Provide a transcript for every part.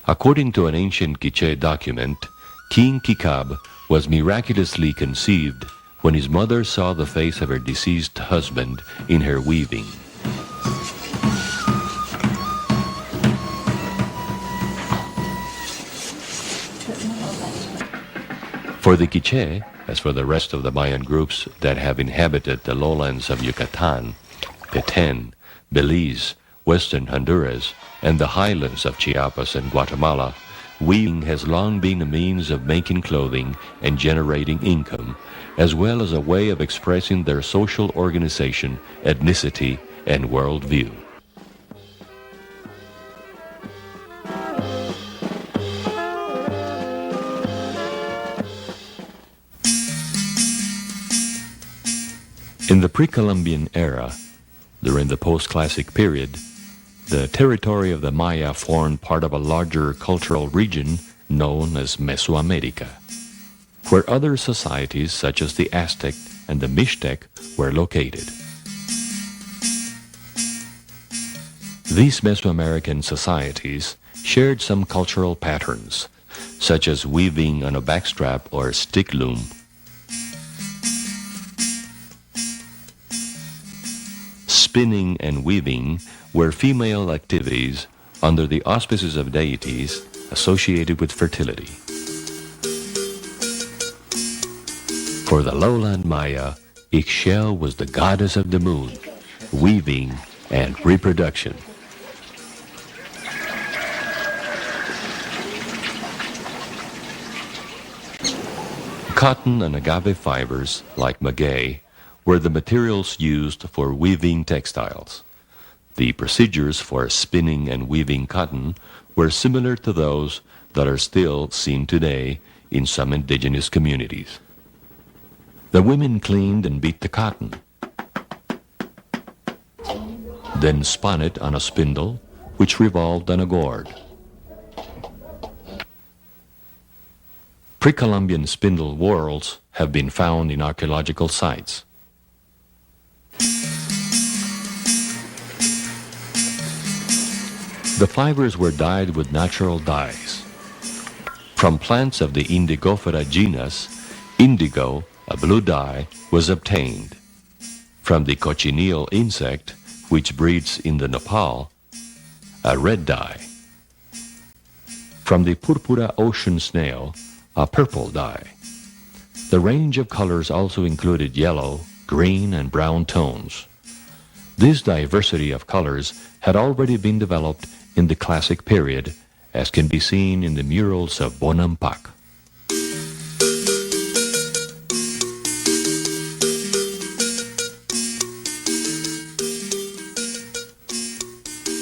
According to an ancient Quiche document, King Kikab was miraculously conceived when his mother saw the face of her deceased husband in her weaving. For the Quiche, as for the rest of the Mayan groups that have inhabited the lowlands of Yucatan, Petén, Belize, western Honduras, and the highlands of Chiapas and Guatemala, weaving has long been a means of making clothing and generating income, as well as a way of expressing their social organization, ethnicity, and worldview. In the pre-Columbian era, during the post-classic period, the territory of the Maya formed part of a larger cultural region known as Mesoamerica, where other societies such as the Aztec and the Mixtec were located. These Mesoamerican societies shared some cultural patterns, such as weaving on a backstrap or stick loom. Spinning and weaving were female activities under the auspices of deities associated with fertility. For the lowland Maya, Ixchel was the goddess of the moon, weaving, and reproduction. Cotton and agave fibers, like maguey, were the materials used for weaving textiles. The procedures for spinning and weaving cotton were similar to those that are still seen today in some indigenous communities. The women cleaned and beat the cotton, then spun it on a spindle, which revolved on a gourd. Pre-Columbian spindle whorls have been found in archaeological sites. The fibers were dyed with natural dyes. From plants of the Indigofera genus, indigo, a blue dye, was obtained. From the cochineal insect, which breeds in the Nepal, a red dye. From the purpura ocean snail, a purple dye. The range of colors also included yellow, green, and brown tones. This diversity of colors had already been developed in the classic period, as can be seen in the murals of Bonampak.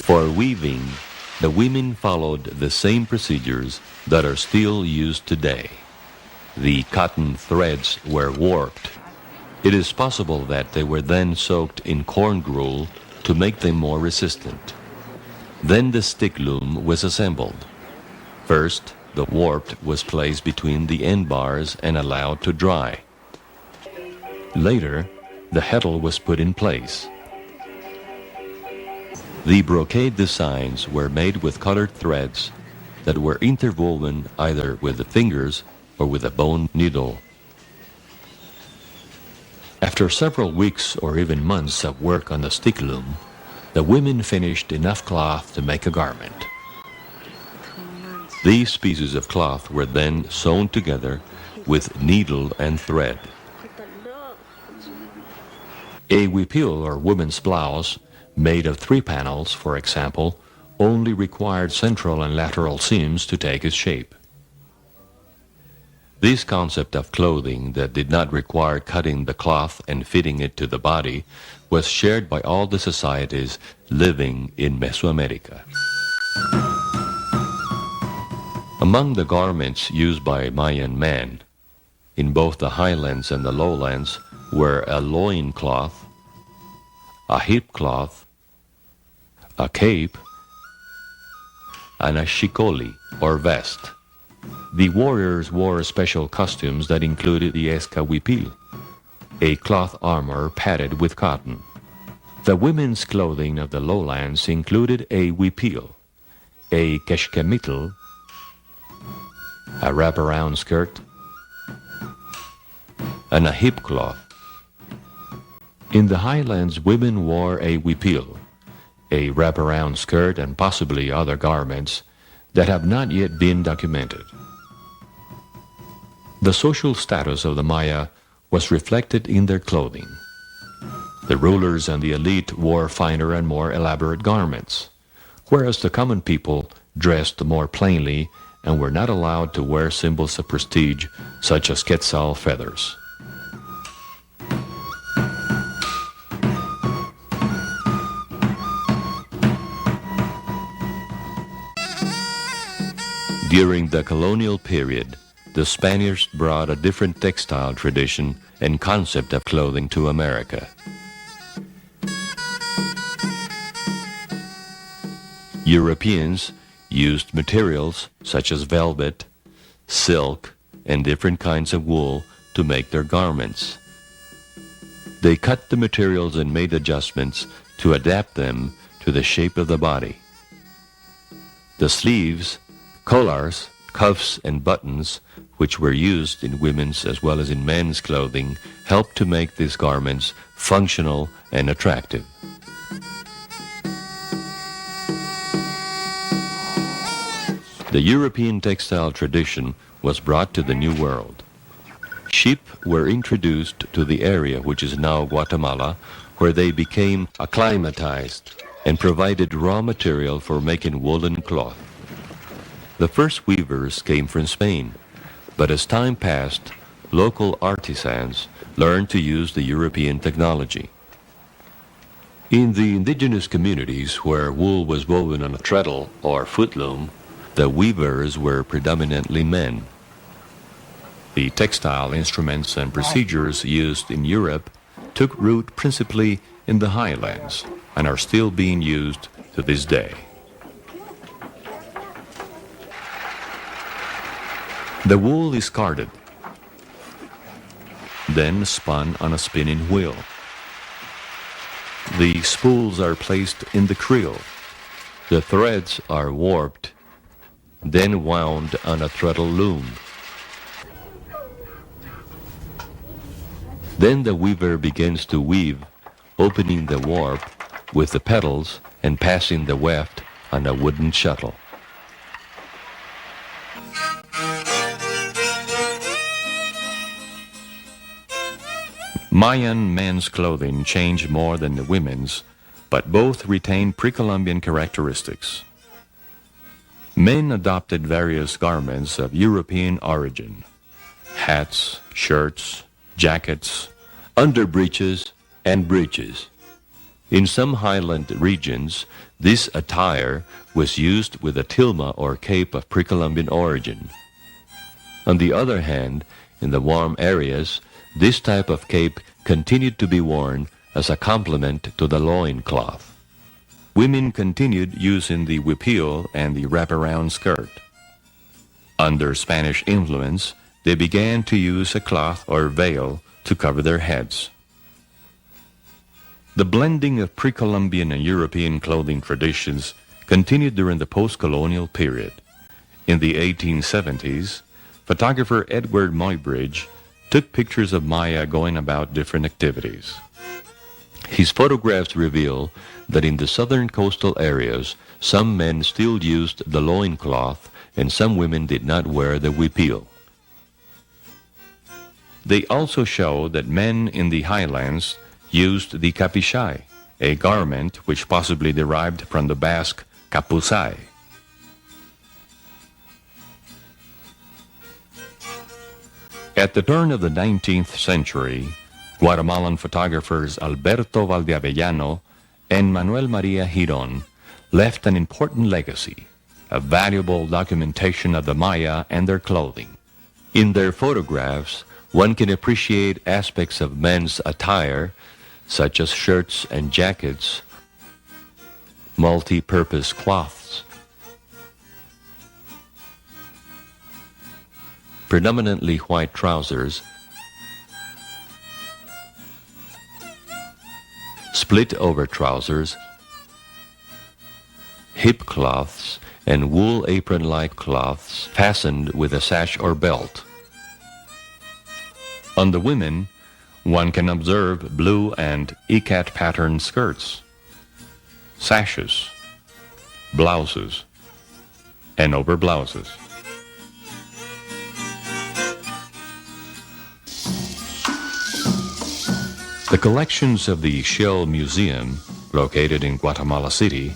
For weaving, the women followed the same procedures that are still used today. The cotton threads were warped. It is possible that they were then soaked in corn gruel to make them more resistant. Then the stick loom was assembled. First, the warp was placed between the end bars and allowed to dry. Later, the heddle was put in place. The brocade designs were made with colored threads that were interwoven either with the fingers or with a bone needle. After several weeks or even months of work on the stick loom, the women finished enough cloth to make a garment. These pieces of cloth were then sewn together with needle and thread. A huipil, or woman's blouse, made of 3 panels, for example, only required central and lateral seams to take its shape. This concept of clothing that did not require cutting the cloth and fitting it to the body was shared by all the societies living in Mesoamerica. Among the garments used by Mayan men, in both the highlands and the lowlands, were a loin cloth, a hip cloth, a cape, and a xicoli, or vest. The warriors wore special costumes that included the escahuipil, a cloth armor padded with cotton. The women's clothing of the lowlands included a huipil, a quexquemitl, a wraparound skirt, and a hip cloth. In the highlands, women wore a huipil, a wraparound skirt, and possibly other garments that have not yet been documented. The social status of the Maya was reflected in their clothing. The rulers and the elite wore finer and more elaborate garments, whereas the common people dressed more plainly and were not allowed to wear symbols of prestige such as quetzal feathers. During the colonial period, the Spaniards brought a different textile tradition and concept of clothing to America. Europeans used materials such as velvet, silk, and different kinds of wool to make their garments. They cut the materials and made adjustments to adapt them to the shape of the body. The sleeves, collars, cuffs, and buttons, which were used in women's as well as in men's clothing, helped to make these garments functional and attractive. The European textile tradition was brought to the New World. Sheep were introduced to the area which is now Guatemala, where they became acclimatized and provided raw material for making woolen cloth. The first weavers came from Spain, but as time passed, local artisans learned to use the European technology. In the indigenous communities where wool was woven on a treadle or footloom, the weavers were predominantly men. The textile instruments and procedures used in Europe took root principally in the highlands and are still being used to this day. The wool is carded, then spun on a spinning wheel. The spools are placed in the creel. The threads are warped, then wound on a treadle loom. Then the weaver begins to weave, opening the warp with the petals and passing the weft on a wooden shuttle. Mayan men's clothing changed more than the women's, but both retained pre-Columbian characteristics. Men adopted various garments of European origin: hats, shirts, jackets, underbreeches, and breeches. In some highland regions, this attire was used with a tilma or cape of pre-Columbian origin. On the other hand, in the warm areas, this type of cape continued to be worn as a complement to the loincloth. Women continued using the huipil and the wraparound skirt. Under Spanish influence, they began to use a cloth or veil to cover their heads. The blending of pre-Columbian and European clothing traditions continued during the post-colonial period. In the 1870s, photographer Edward Muybridge took pictures of Maya going about different activities. His photographs reveal that in the southern coastal areas, some men still used the loincloth and some women did not wear the huipil. They also show that men in the highlands used the capishay, a garment which possibly derived from the Basque capuzay. At the turn of the 19th century, Guatemalan photographers Alberto Valdeavellano and Manuel Maria Giron left an important legacy, a valuable documentation of the Maya and their clothing. In their photographs, one can appreciate aspects of men's attire, such as shirts and jackets, multi-purpose cloths, predominantly white trousers, split-over trousers, hip cloths, and wool apron-like cloths fastened with a sash or belt. On the women, one can observe blue and ikat pattern skirts, sashes, blouses, and overblouses. The collections of the Shell Museum, located in Guatemala City,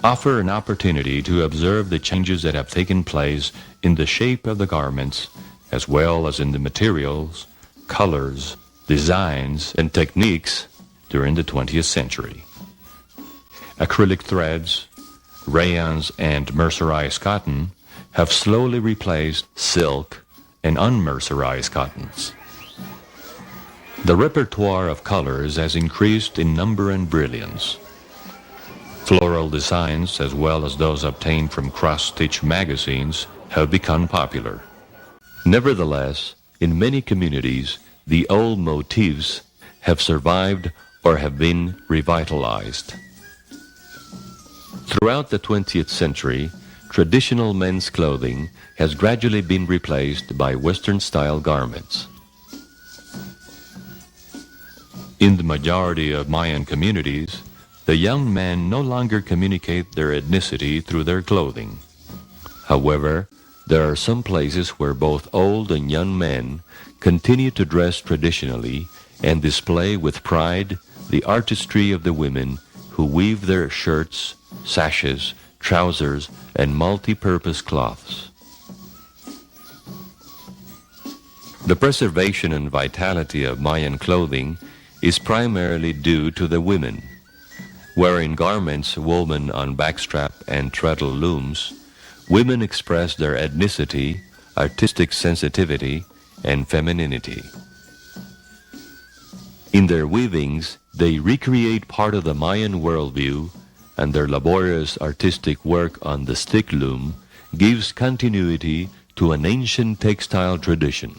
offer an opportunity to observe the changes that have taken place in the shape of the garments, as well as in the materials, colors, designs, and techniques during the 20th century. Acrylic threads, rayons, and mercerized cotton have slowly replaced silk and unmercerized cottons. The repertoire of colors has increased in number and brilliance. Floral designs, as well as those obtained from cross-stitch magazines, have become popular. Nevertheless, in many communities, the old motifs have survived or have been revitalized. Throughout the 20th century, traditional men's clothing has gradually been replaced by Western-style garments. In the majority of Mayan communities, the young men no longer communicate their ethnicity through their clothing. However, there are some places where both old and young men continue to dress traditionally and display with pride the artistry of the women who weave their shirts, sashes, trousers, and multi-purpose cloths. The preservation and vitality of Mayan clothing is primarily due to the women. Wearing garments woven on backstrap and treadle looms, women express their ethnicity, artistic sensitivity, and femininity. In their weavings, they recreate part of the Mayan worldview, and their laborious artistic work on the stick loom gives continuity to an ancient textile tradition.